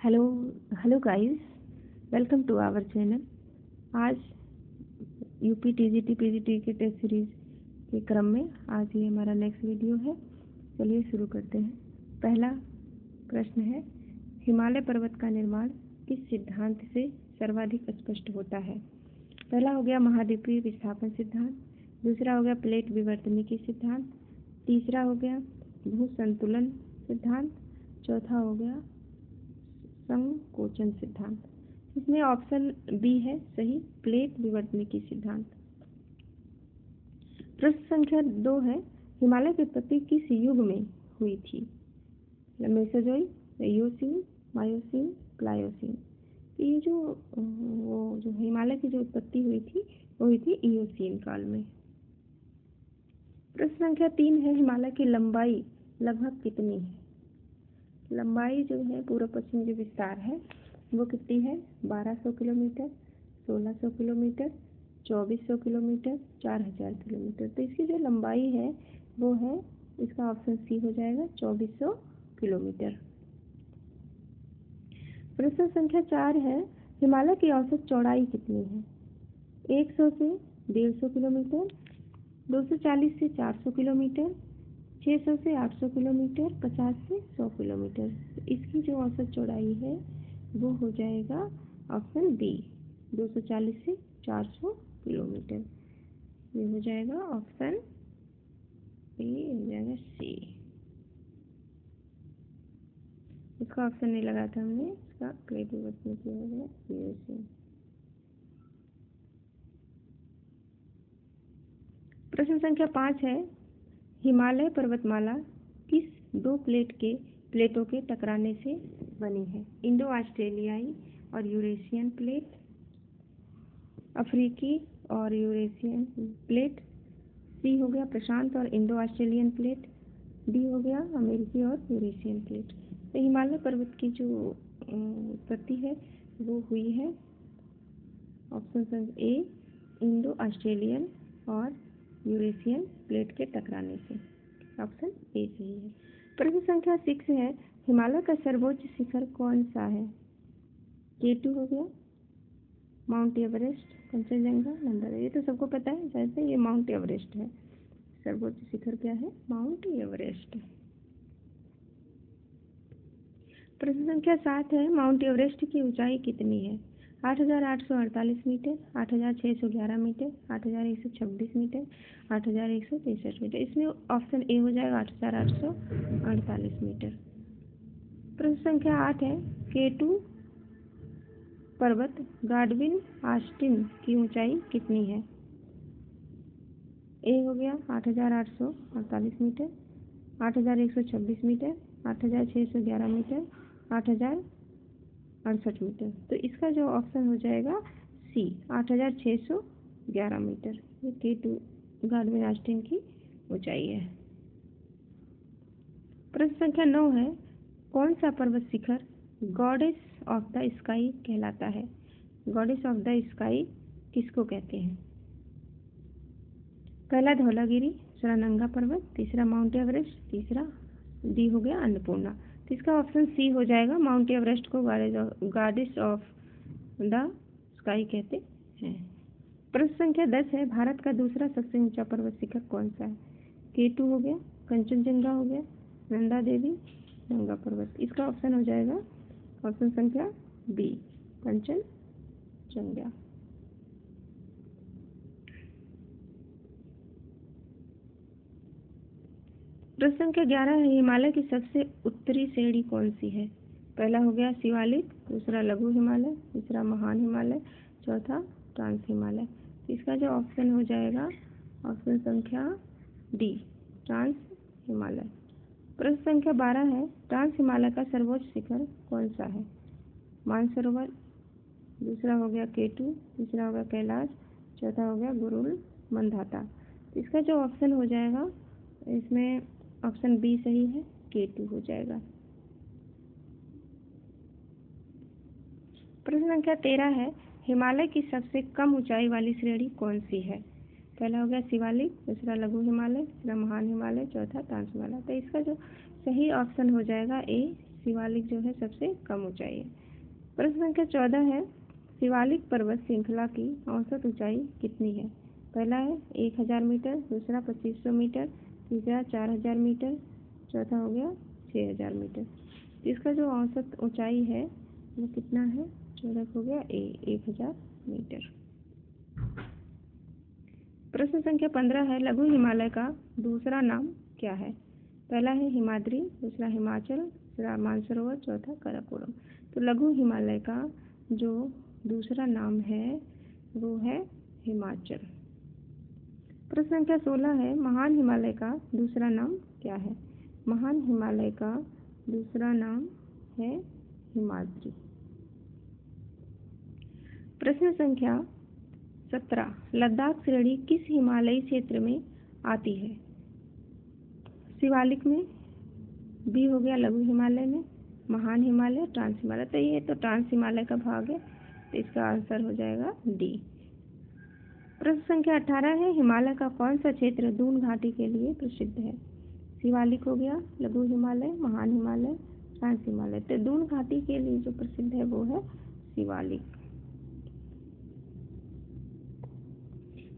Hello hello guys, welcome to our channel. आज UP TGT PGT के test series के क्रम में आज ये हमारा नेक्स्ट वीडियो है। चलिए शुरू करते हैं। पहला प्रश्न है, हिमालय पर्वत का निर्माण किस सिद्धांत से सर्वाधिक स्पष्ट होता है? पहला हो गया महाद्वीपीय विस्थापन सिद्धांत, दूसरा हो गया प्लेट विवर्तनिकी सिद्धांत, तीसरा हो गया भूसंतुलन सिद्धांत, चौथा हो गया संकोचन सिद्धांत। इसमें ऑप्शन बी है सही, प्लेट विवर्तनिकी सिद्धांत। प्रश्न संख्या 2 है, हिमालय की उत्पत्ति किस युग में हुई थी? Mesozoic, Eocene, Miocene, Pliocene. ये जो हिमालय की जो उत्पत्ति हुई थी वो हुई थी इयोसीन काल में। प्रश्न संख्या 3 है, हिमालय की लंबाई लगभग कितनी है? लंबाई जो है पूर्व पश्चिम जो विस्तार है वो कितनी है? 1200 किलोमीटर, 1600 किलोमीटर, 2400 किलोमीटर, 4000 किलोमीटर। तो इसकी जो लंबाई है वो है, इसका ऑप्शन सी हो जाएगा 2400 किलोमीटर। प्रश्न संख्या 4 है, हिमालय की औसत चौड़ाई कितनी है? 100 से 150 किलोमीटर, 240 से 400 किलोमीटर, 600 से 800 किलोमीटर, 50 से 100 किलोमीटर। तो इसकी जो औसत चौड़ाई है वो हो जाएगा ऑप्शन बी, 240 से 400 किलोमीटर। ये हो जाएगा ऑप्शन बी, हो जाएगा सी। इसका ऑप्शन नहीं लगा था हमने, इसका प्लेट विवर्तनिकी हो गया सी। प्रश्न संख्या 5 है, हिमालय पर्वतमाला किस दो प्लेटों के टकराने से बनी है? इंडो ऑस्ट्रेलियाई और यूरेशियन प्लेट, अफ्रीकी और यूरेशियन प्लेट, सी हो गया प्रशांत और इंडो ऑस्ट्रेलियन प्लेट, डी हो गया अमेरिकी और यूरेशियन प्लेट। तो हिमालय पर्वत की जो उत्पत्ति है वो हुई है ऑप्शन ए, इंडो ऑस्ट्रेलियन और यूरेशियन प्लेट के टकराने से। ऑप्शन ए सही है। प्रश्न संख्या 6 है, हिमालय का सर्वोच्च शिखर कौन सा है? K2 हो गया, माउंट एवरेस्ट, कंचनजंगा, नंदा। ये तो सबको पता है, जैसे ये माउंट एवरेस्ट है। सर्वोच्च शिखर क्या है? Mount Everest. प्रश्न संख्या 7 है, माउंट एवरेस्ट की ऊंचाई कितनी है? 8848 मीटर, 8611 मीटर, 8126 मीटर, 8163 मीटर। इसमें ऑप्शन ए हो जाएगा 8848 मीटर। प्रश्न संख्या 8 है, K2 पर्वत गाडविन ऑस्टिन की ऊंचाई कितनी है? ए हो गया 8848 मीटर, 8126 मीटर, 8611 मीटर, 8068 मीटर। तो इसका जो ऑप्शन हो जाएगा सी, 8611 मीटर। ये K2 गाडविन ऑस्टिन की ऊंचाई है। प्रश्न संख्या 9 है, कौन सा पर्वत शिखर गॉडेस ऑफ द स्काई कहलाता है? गॉडेस ऑफ द स्काई किसको कहते हैं? पहला धौलागिरी, दूसरा नंगा पर्वत, तीसरा माउंट एवरेस्ट, तीसरा डी हो गया अन्नपूर्णा। तो इसका ऑप्शन सी हो जाएगा, माउंट एवरेस्ट को गॉडेस ऑफ द स्काई कहते हैं। प्रश्न संख्या 10 है, भारत का दूसरा सबसे ऊंचा पर्वत शिखर कौन सा है? K2 हो गया, कंचनजंगा हो गया, नंदा देवी, नंगा पर्वत। इसका ऑप्शन हो जाएगा ऑप्शन संख्या बी, कंचनजंगा। प्रश्न संख्या 11 है, हिमालय की सबसे उत्तरी श्रेणी कौन सी है? पहला हो गया शिवालिक, दूसरा लघु हिमालय, तीसरा महान हिमालय, चौथा ट्रांस हिमालय। इसका जो ऑप्शन हो जाएगा ऑप्शन संख्या डी, ट्रांस हिमालय। प्रश्न संख्या 12 है, ट्रांस हिमालय का सर्वोच्च शिखर कौन सा है? मानसरोवर, दूसरा हो गया K2, तीसरा हो गया कैलाश, चौथा हो गया गुरुल मंदाता। इसका जो ऑप्शन हो जाएगा इसमें ऑप्शन बी सही है, K2 हो जाएगा। प्रश्न संख्या 13 है, हिमालय की सबसे कम ऊंचाई वाली श्रेणी कौन सी है? पहला हो गया शिवालिक, दूसरा लघु हिमालय, तीसरा महान हिमालय, चौथा ट्रांस हिमालय। तो इसका जो सही ऑप्शन हो जाएगा ए, शिवालिक जो है सबसे कम ऊंचाई है। प्रश्न संख्या 14 है, शिवालिक पर्वत श्रृंखला की औसत ऊंचाई कितनी है? पहला है 1000 मीटर, दूसरा 2500 मीटर, तीसरा 4000 मीटर, चौथा हो गया 6000 मीटर। इसका जो औसत ऊंचाई है वो कितना है? 14 हो गया 1000 मीटर। प्रश्न संख्या 15 है, लघु हिमालय का दूसरा नाम क्या है? पहला है हिमाद्री, दूसरा हिमाचल, तीसरा मानसरोवर, चौथा काराकोरम। तो लघु हिमालय का जो दूसरा नाम है वो है हिमाचल। प्रश्न संख्या 16 है, महान हिमालय का दूसरा नाम क्या है? महान हिमालय का दूसरा नाम है हिमाद्री। प्रश्न संख्या 17, लद्दाख श्रेणी किस हिमालयी क्षेत्र में आती है? शिवालिक में, बी हो गया लघु हिमालय में, महान हिमालय, ट्रांस हिमालय। तो ये तो ट्रांस हिमालय का भाग है, तो इसका आंसर हो जाएगा डी। प्रश्न संख्या 18 है, हिमालय का कौन सा क्षेत्र दून घाटी के लिए प्रसिद्ध है? शिवालिक हो गया, लघु हिमालय, महान हिमालय, ट्रांस हिमालय। तो दून घाटी के लिए जो प्रसिद्ध है वो है शिवालिक।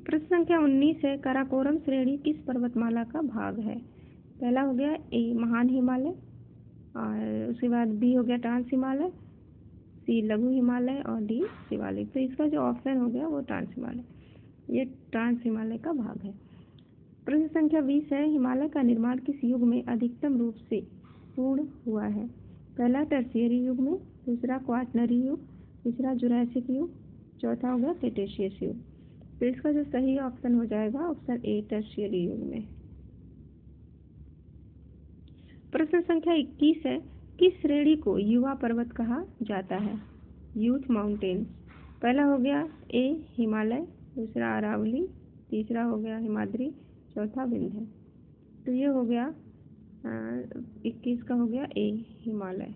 प्रश्न संख्या 19 है, काराकोरम श्रेणी किस पर्वतमाला का भाग है? पहला हो गया ए महान हिमालय, और उसके बाद बी हो गया ट्रांस हिमालय, सी लघु हिमालय और डी शिवालिक। तो इसका जो ऑप्शन हो गया वो ट्रांस हिमालय, ये ट्रांस हिमालय का भाग है। प्रश्न संख्या 20 है, हिमालय का निर्माण किस युग में अधिकतम रूप से पूर्ण हुआ है? पहला टर्शियरी युग में, दूसरा क्वाटरनरी युग, तीसरा जुरासिक युग, चौथा हो गया क्रेटेशियस युग। तो इसका जो सही ऑप्शन हो जाएगा ऑप्शन ए टर्शियरी युग में। प्रश्न संख्या 21 है, किस श्रेणी को युवा पर्वत कहा जाता है? Youth mountains. पहला हो गया ए हिमालय, दूसरा अरावली, तीसरा हो गया हिमाद्री, चौथा विंध्य। तो ये हो गया 21 का हो गया ए हिमालय।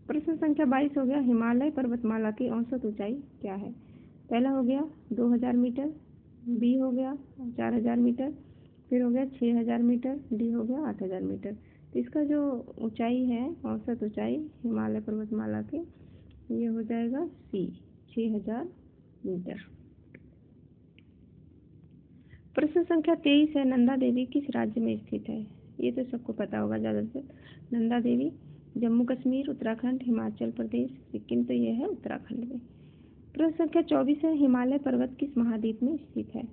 प्रश्न संख्या 22 हो गया, हिमालय पर्वतमाला की औसत ऊंचाई क्या है? पहला हो गया 2000 मीटर, बी हो गया 4000 मीटर, फिर हो गया 6000 मीटर, डी हो गया 8000 मीटर। तो इसका जो ऊंचाई है, औसत ऊंचाई हिमालय पर्वतमाला की, ये हो जाएगा सी 6000 मीटर। प्रश्न संख्या 23 है, नंदा देवी किस राज्य में स्थित है? ये तो सबको पता होगा ज़्यादा से। नंदा देवी जम्मू कश्मीर, उत्तराखंड, हिमाचल प्रदेश, सिक्किम। तो ये है उत्तराखंड में। प्रश्न संख्या 24 है, हिमालय पर्वत किस महाद्वीप में स्थित है?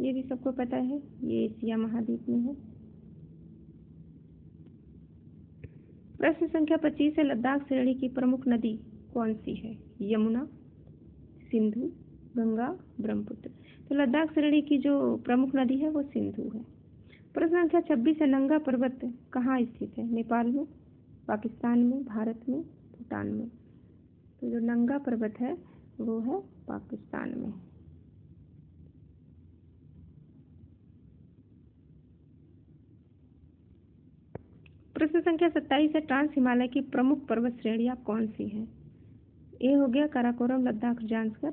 ये भी सबको पता है, ये एशिया महाद्वीप में है। प्रश्न संख्या 25 है, लद्दाख श्रेणी की प्रमुख नदी कौन सी है? यमुना, सिंधु, गंगा, ब्रह्मपुत्र। तो लद्दाख श्रेणी की जो प्रमुख नदी है वो सिंधु है। प्रश्न संख्या 26 है, नंगा पर्वत कहाँ स्थित है? नेपाल में, पाकिस्तान में, भारत में, भूटान में। तो जो नंगा पर्वत है वो है पाकिस्तान में। प्रश्न संख्या 27 है, ट्रांस हिमालय की प्रमुख पर्वत श्रेणियां कौन सी हैं? ए हो गया काराकोरम, लद्दाख, जांस्कर,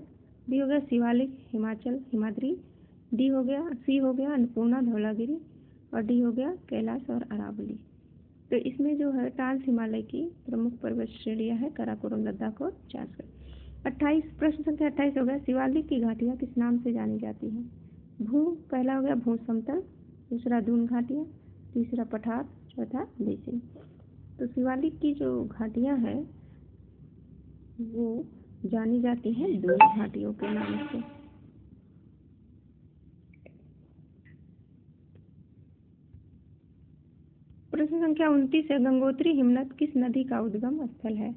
बी हो गया शिवालिक, हिमाचल, हिमाद्री, डी हो गया सी हो गया अन्नपूर्णा, धौलागिरी, और डी हो गया कैलाश और अरावली। तो इसमें जो है ट्रांस हिमालय की प्रमुख पर्वत श्रेणियां है काराकोरम, लद्दाख और जांस्कर। 28 प्रश्न संख्या 28 हो गया, शिवालिक की घाटियां किस नाम से जानी जाती हैं? पहला हो गया भू समतल, दूसरा दून घाटियां, तीसरा पठार, चौथा बेसिन। तो शिवालिक की जो घाटियां हैं वो जानी जाती हैं दून घाटियों के नाम से। प्रश्न संख्या 29 है, गंगोत्री हिमनद किस नदी का उद्गम स्थल है?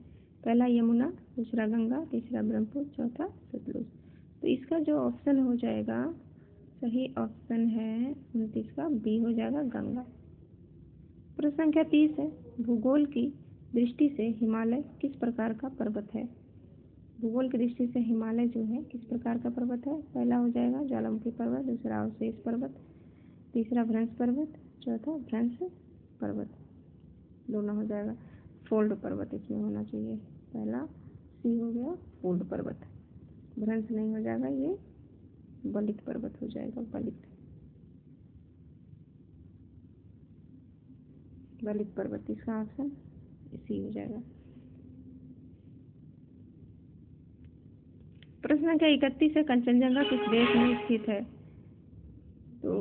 पहला यमुना, दूसरा गंगा, तीसरा ब्रह्मपुत्र, चौथा सतलुज। तो इसका जो ऑप्शन हो जाएगा, सही ऑप्शन है 29 का, बी हो जाएगा गंगा। प्रश्न संख्या 30 है, भूगोल की दृष्टि से हिमालय किस प्रकार का पर्वत है? भूगोल की दृष्टि से हिमालय जो है किस प्रकार का पर्वत है? पहला हो जाएगा ज्वालामुखी पर्वत, दूसरा अवशेष पर्वत, तीसरा भ्रंश पर्वत, चौथा भ्रंश पर्वत। दोनों हो जाएगा, फोल्ड पर्वत इसमें होना चाहिए। पहला सी हो गया फोल्ड पर्वत, भ्रंश नहीं हो जाएगा, ये बलित पर्वत हो जाएगा, बलित पर्वत इसका ऑप्शन सी हो जाएगा। प्रश्न संख्या 31 है, कंचनजंगा किस देश में स्थित है? तो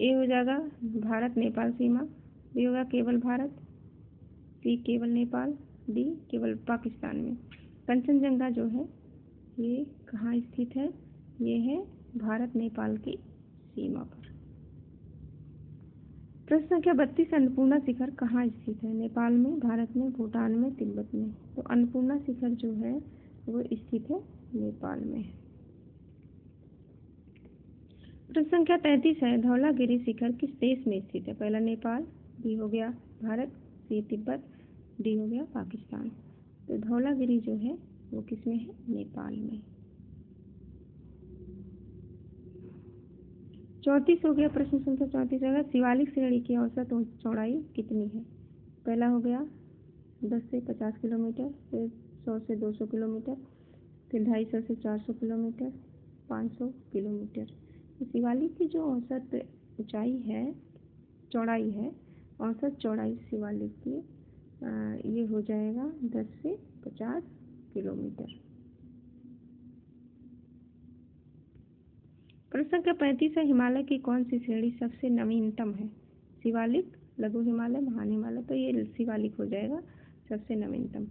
ए हो जाएगा भारत नेपाल सीमा, बी होगा केवल भारत, सी केवल नेपाल, डी केवल पाकिस्तान में। कंचनजंगा जो है ये कहाँ स्थित है? ये है भारत नेपाल की सीमा पर। प्रश्न संख्या 32, अन्नपूर्णा शिखर कहाँ स्थित है? नेपाल में, भारत में, भूटान में, तिब्बत में। तो अन्नपूर्णा शिखर जो है वो स्थित है नेपाल में। प्रश्न संख्या 33 है, धौलागिरी शिखर किस देश में स्थित है? पहला नेपाल, बी हो गया भारत, सी तिब्बत, डी हो गया पाकिस्तान। तो धौलागिरी जो है वो किस में है? नेपाल में। 34 हो गया, प्रश्न संख्या 34 होगा, शिवालिक श्रेणी की औसत चौड़ाई कितनी है? पहला हो गया 10 से 50 किलोमीटर, फिर 100 से 200 किलोमीटर, फिर 250 से 400 किलोमीटर, 500 किलोमीटर। तो शिवालिक की जो औसत ऊंचाई है, चौड़ाई है, औसत चौड़ाई शिवालिक की ये हो जाएगा 10 से 50 किलोमीटर। प्रश्न संख्या 35 है, हिमालय की कौन सी श्रेणी सबसे नवीनतम है? शिवालिक, लघु हिमालय, महान हिमालय। तो ये शिवालिक हो जाएगा सबसे नवीनतम।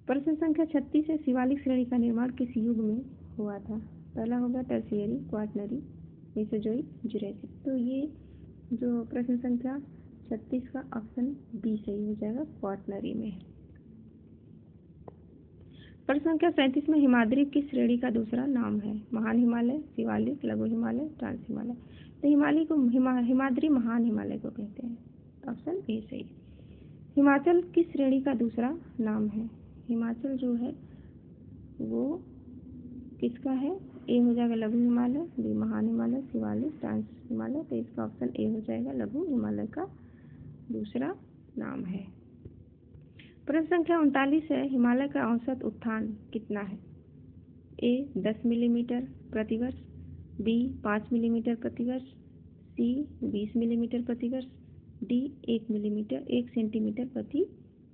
प्रश्न संख्या 36 है, शिवालिक श्रेणी का निर्माण किस युग में हुआ था? पहला होगा टर्शियरी, क्वाटरनरी, मेसोजोइक, जुरासिक। तो ये जो प्रश्न संख्या 36 का ऑप्शन बी सही हो जाएगा, क्वाटरनरी में। प्रश्न संख्या 37 में हिमाद्री किस श्रेणी का दूसरा नाम है? महान हिमालय, शिवालिक, लघु हिमालय, ट्रांस हिमालय। तो हिमालय को हिमाद्री महान हिमालय को कहते हैं, ऑप्शन ए सही। हिमाचल किस श्रेणी का दूसरा नाम है? हिमाचल जो है वो किसका है? ए हो जाएगा लघु हिमालय, बी महान हिमालय, शिवालिक, ट्रांस हिमालय। तो इसका ऑप्शन ए हो जाएगा, लघु हिमालय का दूसरा नाम है। प्रश्न संख्या 39 है, हिमालय का औसत उत्थान कितना है? ए 10 मिलीमीटर प्रतिवर्ष, बी 5 मिलीमीटर प्रतिवर्ष, सी 20 मिलीमीटर प्रतिवर्ष, डी 1 सेंटीमीटर प्रति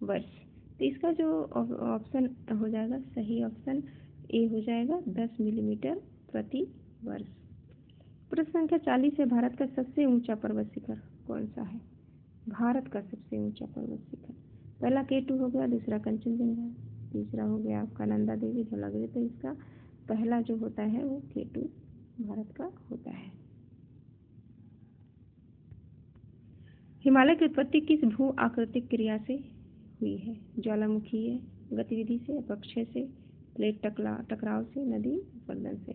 वर्ष। तो इसका जो ऑप्शन हो जाएगा सही ऑप्शन ए हो जाएगा 10 मिलीमीटर प्रति वर्ष। प्रश्न संख्या 40 है, भारत का सबसे ऊंचा पर्वत शिखर कौन सा है? भारत का सबसे ऊंचा पर्वत शिखर, पहला K2 हो गया, दूसरा कंचनजंगा, तीसरा हो गया आपका नंदा देवी, धौलागिरी। तो इसका पहला जो होता है वो K2 भारत का होता है। हिमालय की उत्पत्ति किस भू आकृतिक क्रिया से हुई है? ज्वालामुखीय गतिविधि से, अपक्षय से, प्लेट टकराव से, नदी अपरदन से।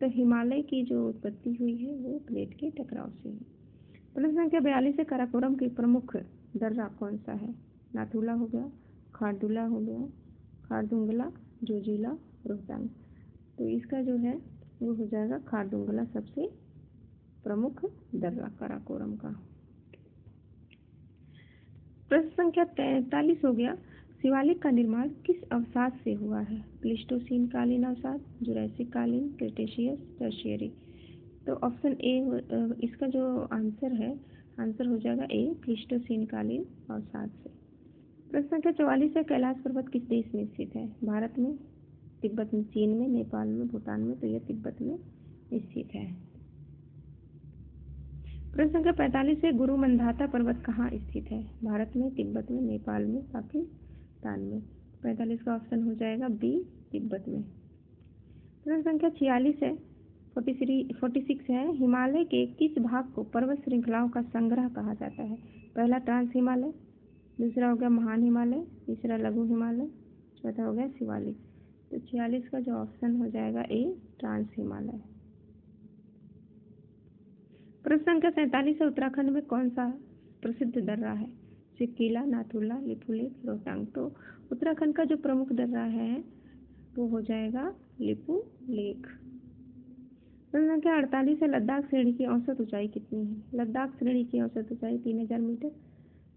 तो हिमालय की जो उत्पत्ति हुई है वो प्लेट के टकराव से हुई। प्रश्न संख्या 42 है, काराकोरम की प्रमुख दर्रा कौन सा है? नाथुला हो गया, खारदुला हो गया, खारदुंगला, जोजिला, रोहतांग। तो इसका जो है वो हो जाएगा खारदुंगला सबसे प्रमुख दर्रा काराकोरम का। प्रश्न संख्या 43 हो गया, शिवालिक का निर्माण किस अवसाद से हुआ है? प्लीस्टोसीन कालीन अवसाद, जुरासिक कालीन, क्रेटेशियस, टर्शियरी। तो ऑप्शन ए इसका जो आंसर हो जाएगा ए, प्लीस्टोसीन कालीन अवसाद से। प्रश्न संख्या 44 है, कैलाश पर्वत किस देश में स्थित है? भारत में, तिब्बत में, चीन में, नेपाल में, भूटान में। तो यह तिब्बत में स्थित है। प्रश्न संख्या 45 है, गुरु मंदाता पर्वत कहाँ स्थित है? भारत में, तिब्बत में, नेपाल में, पाकिस्तान में। 45 का ऑप्शन हो जाएगा बी, तिब्बत में। प्रश्न संख्या 46 है, 46 है, हिमालय के किस भाग को पर्वत श्रृंखलाओं का संग्रह कहा जाता है? पहला ट्रांस हिमालय, दूसरा हो गया महान हिमालय, तीसरा लघु हिमालय, चौथा हो गया शिवालिक। तो 46 का जो ऑप्शन हो जाएगा ए, ट्रांस हिमालय। प्रश्न संख्या 47 है, उत्तराखंड में कौन सा प्रसिद्ध दर्रा है? सिरकिला, नाथुला, लिपुलेख, रोहतांग। तो उत्तराखंड का जो प्रमुख दर्रा है वो हो जाएगा लिपुलेख। प्रश्न संख्या 48 है, लद्दाख श्रेणी की औसत ऊंचाई कितनी है? लद्दाख श्रेणी की औसत ऊंचाई 3000 मीटर,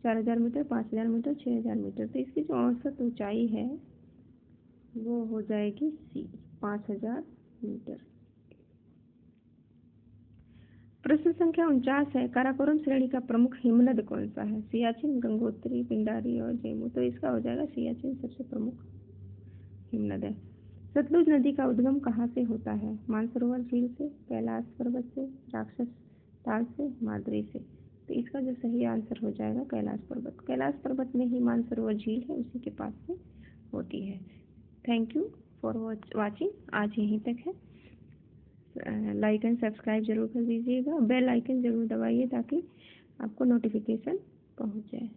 4000 मीटर, 5000 मीटर, 6000 मीटर। तो इसकी जो औसत ऊंचाई है वो हो जाएगी सी, 5000 मीटर। प्रश्न संख्या 49 है, काराकोरम श्रेणी का प्रमुख हिमनद कौन सा है? सियाचिन, गंगोत्री, पिंडारी और जेमू। तो इसका हो जाएगा सियाचिन सबसे प्रमुख हिमनद है। सतलुज नदी का उद्गम कहाँ से होता है? मानसरोवर झील से, कैलाश पर्वत से, राक्षस ताल से, माद्री से। तो इसका जो सही आंसर हो जाएगा कैलाश पर्वत। कैलाश पर्वत में ही मानसरोवर झील है, उसी के पास में होती है। Thank you for watching. आज यहीं तक है। लाइक एंड सब्सक्राइब जरूर कर दीजिएगा, बेल आइकन जरूर दबाइए ताकि आपको नोटिफिकेशन पहुंच जाए।